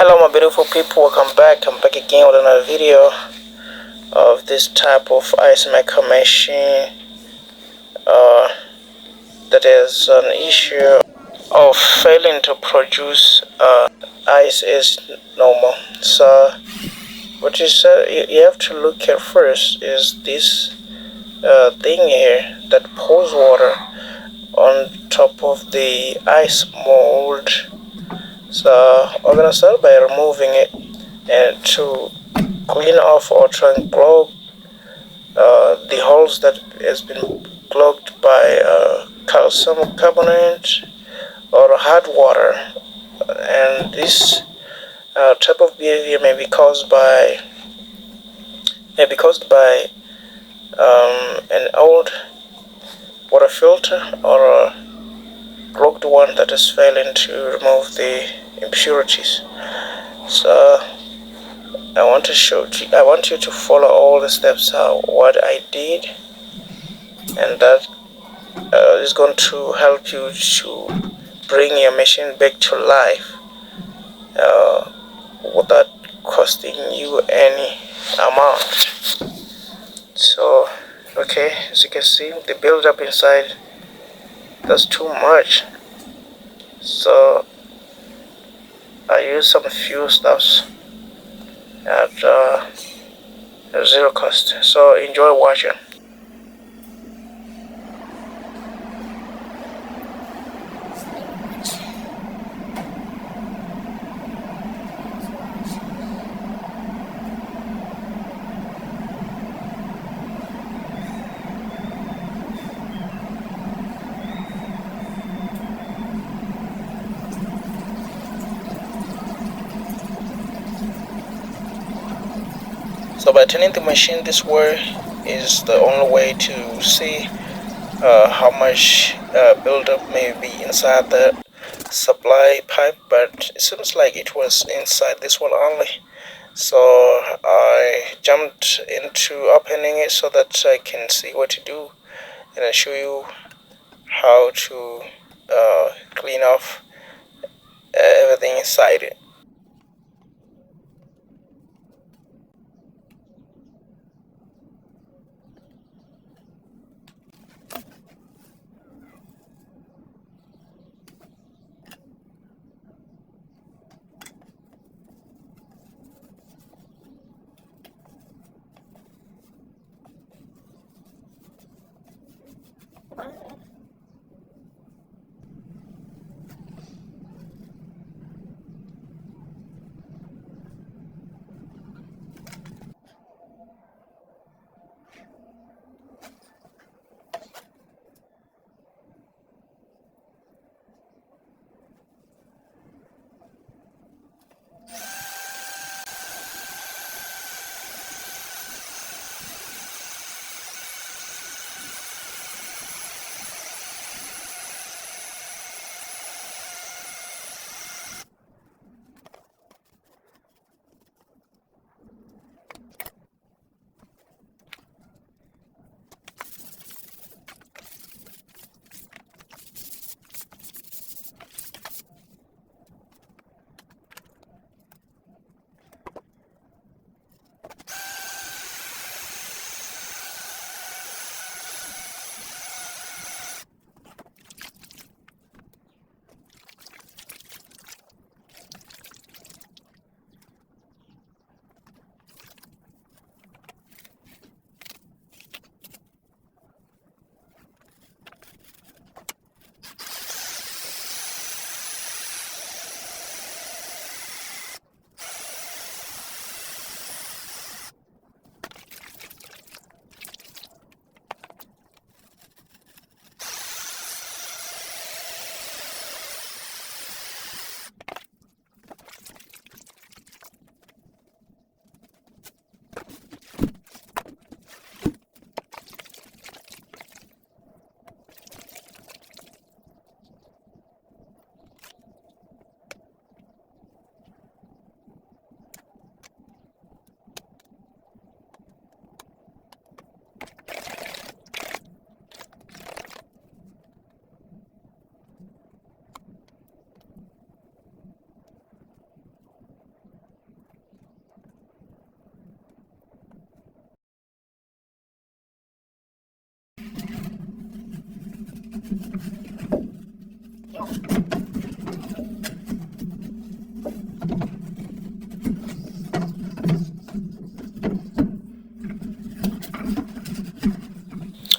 Hello my beautiful people, welcome back. I'm back again with another video of this type of ice maker machine that is an issue of failing to produce ice is normal. So what you have to look at first is this thing here that pours water on top of the ice mold. So we're gonna start by removing it and to clean off or try and clog the holes that has been clogged by calcium carbonate or hard water. And this type of behavior may be caused by an old water filter or a clogged one that is failing to remove the impurities. So I want you to follow all the steps what I did, and that is going to help you to bring your machine back to life without costing you any amount. So okay, as you can see, the build-up inside, that's too much. So I use some few stuffs at zero cost. So enjoy watching. So by turning the machine this way is the only way to see how much buildup may be inside the supply pipe, but it seems like it was inside this one only. So I jumped into opening it so that I can see what to do, and I show you how to clean off everything inside it.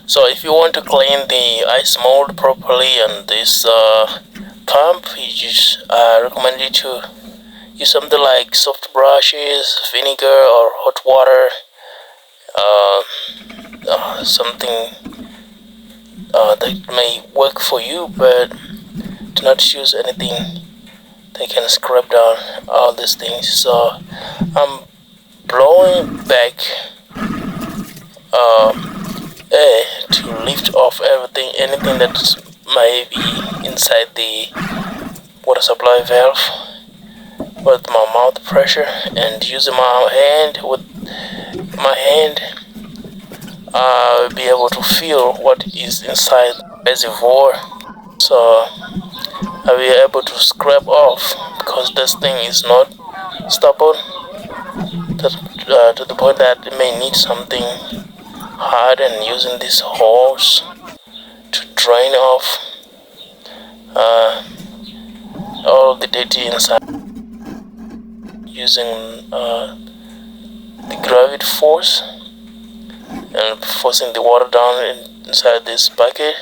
So if you want to clean the ice mold properly on this pump, you just recommend you to use something like soft brushes, vinegar, or hot water. Something that may work for you, but do not use anything that can scrub down all these things. So I'm blowing back air to lift off anything that may be inside the water supply valve with my mouth pressure, and using my hand I'll be able to feel what is inside the reservoir. So I'll be able to scrape off, because this thing is not stubborn to the point that it may need something hard, and using this hose to drain off all of the dirty inside, using the gravity force and forcing the water down inside this bucket,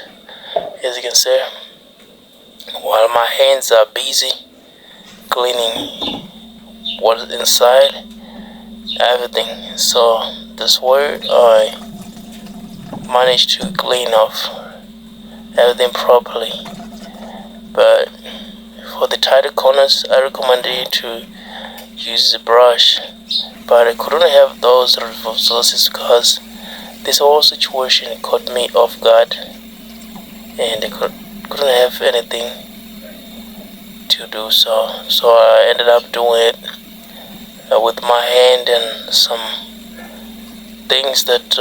as you can see, while my hands are busy cleaning what's inside everything. So this way I managed to clean off everything properly. But for the tighter corners, I recommend you to use the brush, but I couldn't have those resources because this whole situation caught me off guard, and I couldn't have anything to do so. So I ended up doing it with my hand and some things that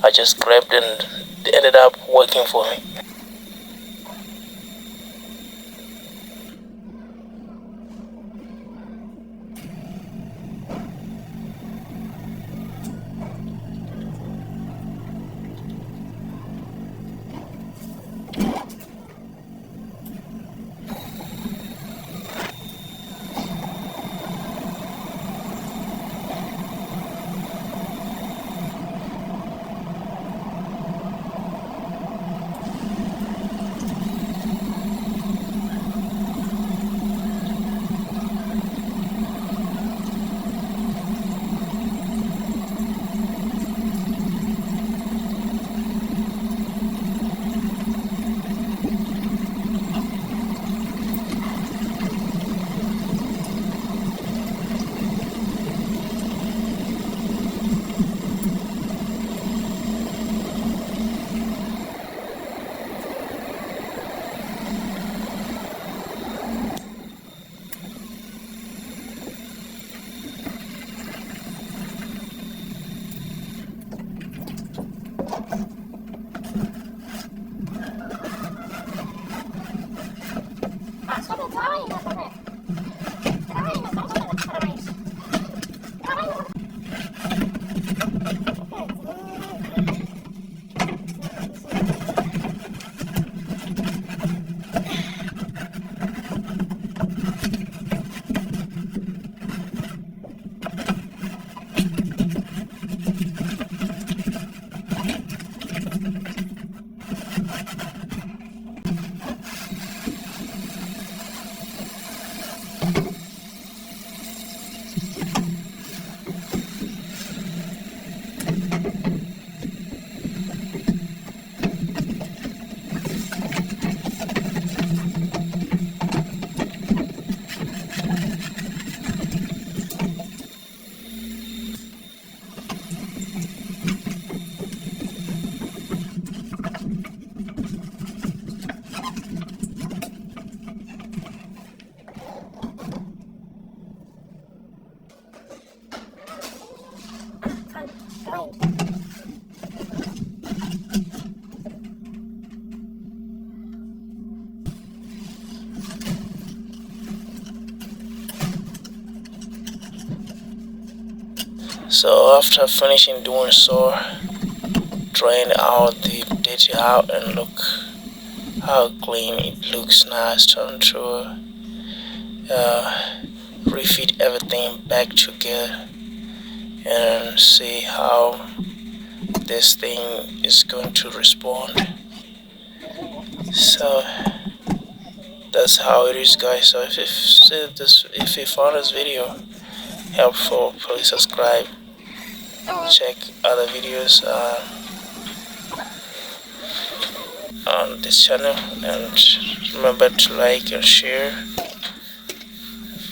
I just grabbed, and they ended up working for me. So after finishing doing so, drain out the dirty out, and look how clean it looks. Nice. Time to refit everything back together and see how this thing is going to respond. So that's how it is, guys. So if you found this video helpful, please subscribe, check other videos on this channel, and remember to like and share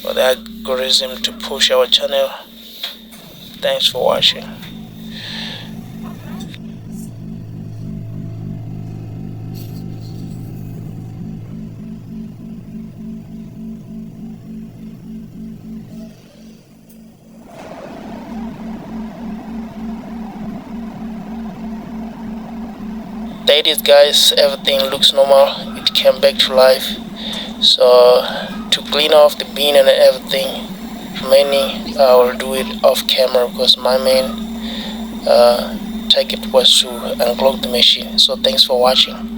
for the algorithm to push our channel. Thanks for watching. There it is, guys. Everything looks normal. It came back to life. So to clean off the bin and everything remaining, I will do it off camera because my main target was to unclog the machine. So thanks for watching.